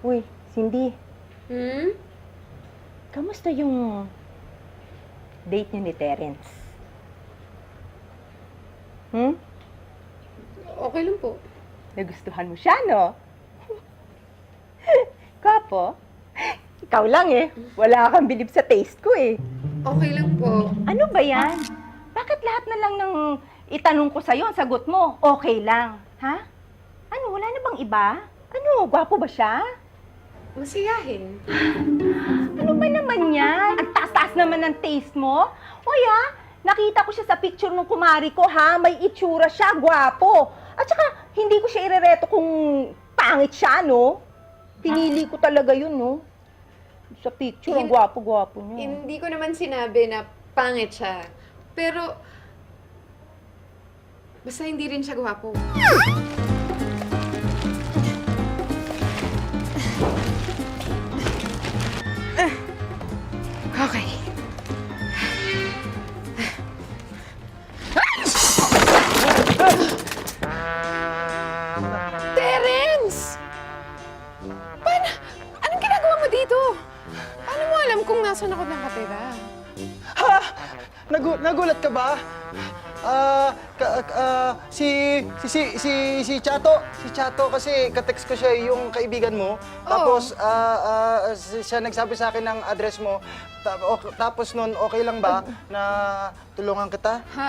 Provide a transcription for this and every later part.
Uy, Cindy, Hmm? kamusta yung date niyo ni Terence? Hmm? Okay lang po. Nagustuhan mo siya, no? Kapo? Ikaw lang eh. Wala kang bilib sa taste ko eh. Okay lang po. Ano ba yan? Bakit lahat na lang ng itanong ko sa'yo, ang sagot mo, okay lang? Ha? Ano, wala na bang iba? Ano, gwapo ba siya? Masiyahin. Ano ba naman yan? Ang taas-taas naman ng taste mo. Hoy ha, nakita ko siya sa picture ng kumari ko ha, may itsura siya, gwapo. At saka, hindi ko siya irereto kung pangit siya, no? Pinili ko talaga yun, no? Sa picture, ang gwapo-gwapo niya. Hindi ko naman sinabi na pangit siya. Pero, basta hindi rin siya gwapo. Okay. Terence! Paano? Anong ginagawa mo dito? Paano mo alam kung nasaan ako nakatira? Ha? Nagulat ka ba? Si Chato kasi ka-text ko siya yung kaibigan mo. Tapos siya nagsabi sa akin ng address mo. Tapos nun, okay lang ba na tulungan kita? Ha?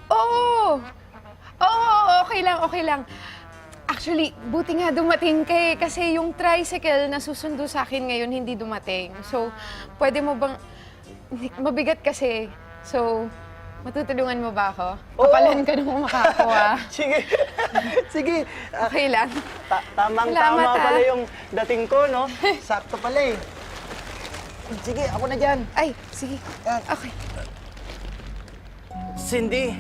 Oo! Oo, okay lang, okay lang. Actually, buti nga dumating kay kasi yung tricycle na susundo sa akin ngayon hindi dumating. So, pwede mo bang... Mabigat kasi. So, matutulungan mo ba ako? Oo. Kapalan ka nung makakuha. Sige. Sige. Okay lang. Tamang-tama Salamat, pala ah. yung dating ko, no? Sakto pala eh. Sige, ako na dyan. Ay, sige. Okay. Cindy,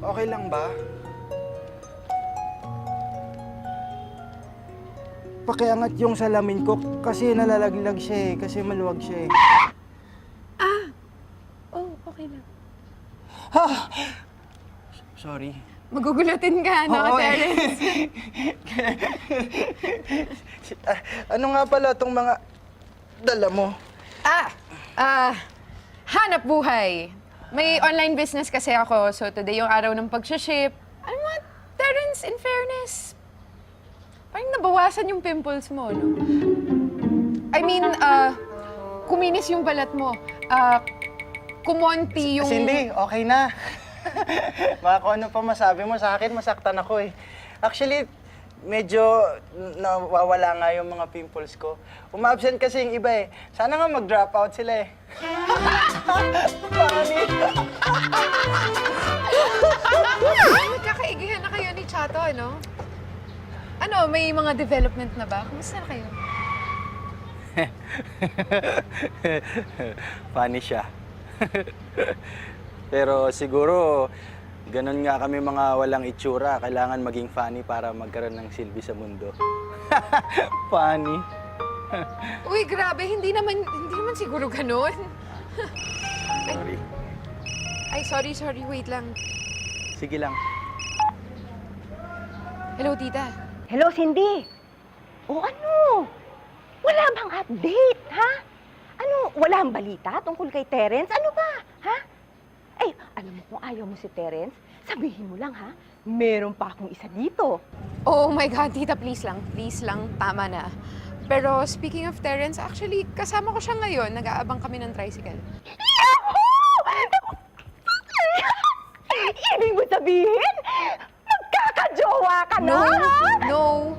okay lang ba? Pakiangat yung salamin ko kasi nalalaglag siya eh, kasi maluwag siya eh. Oh, okay lang. Sorry. Magugulutin ka, no, Oo, eh. Terence? Ano nga pala itong mga dala mo? Hanap buhay. May online business kasi ako, so today yung araw ng pag-ship. Ano mo, Terence, in fairness, parang nabawasan yung pimples mo, no? I mean, kuminis yung balat mo. Kumonti yung... Cindy, okay na. Baka kung ano pa masabi mo sa akin, masaktan ako eh. Actually, medyo nawawala nga yung mga pimples ko. Uma-absent kasi yung iba eh. Sana nga mag-drop out sila eh. Funny. Nagkakaigihan na kayo ni Chato, ano? Ano, may mga development na ba? Kumusta na kayo? Funny siya. Pero siguro, ganun nga kami mga walang itsura. Kailangan maging funny para magkaroon ng silbi sa mundo. Funny. Uy, grabe, hindi naman siguro ganun. Sorry. Ay, sorry, wait lang. Sige lang. Hello, tita. Hello, Cindy. O ano? Wala bang update, ha? Ano, wala ang balita tungkol kay Terence? Ano ba, ha? Ay, alam mo kung ayaw mo si Terence, sabihin mo lang, ha? Meron pa akong isa dito. Oh my God, tita, please lang, tama na. Pero speaking of Terence, actually, kasama ko siya ngayon. Nag-aabang kami ng tricycle. Yahoo! Ibig mo sabihin, magkakajowa ka na, ha? No.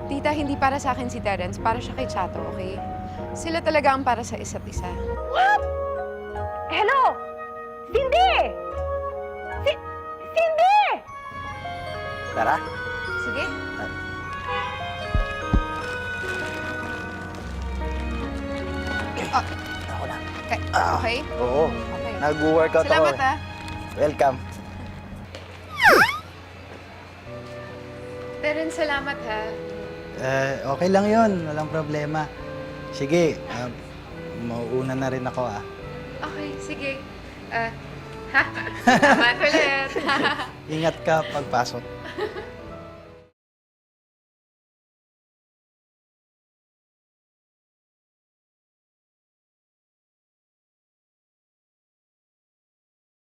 Tita, hindi para sa akin si Terence. Para siya kay Chato, okay? Sila talaga ang para sa isa't isa. What? Hello? Cindy! Cindy! Tara. Sige. Ako na. Okay? Oo. Okay. Nag-workout ako. Salamat, ha? Welcome. Terence, salamat, ha? Okay lang yun. Walang problema. Sige, mauuna na rin ako Okay, sige. Ha? Salamat ulit. Ingat ka pagpasok.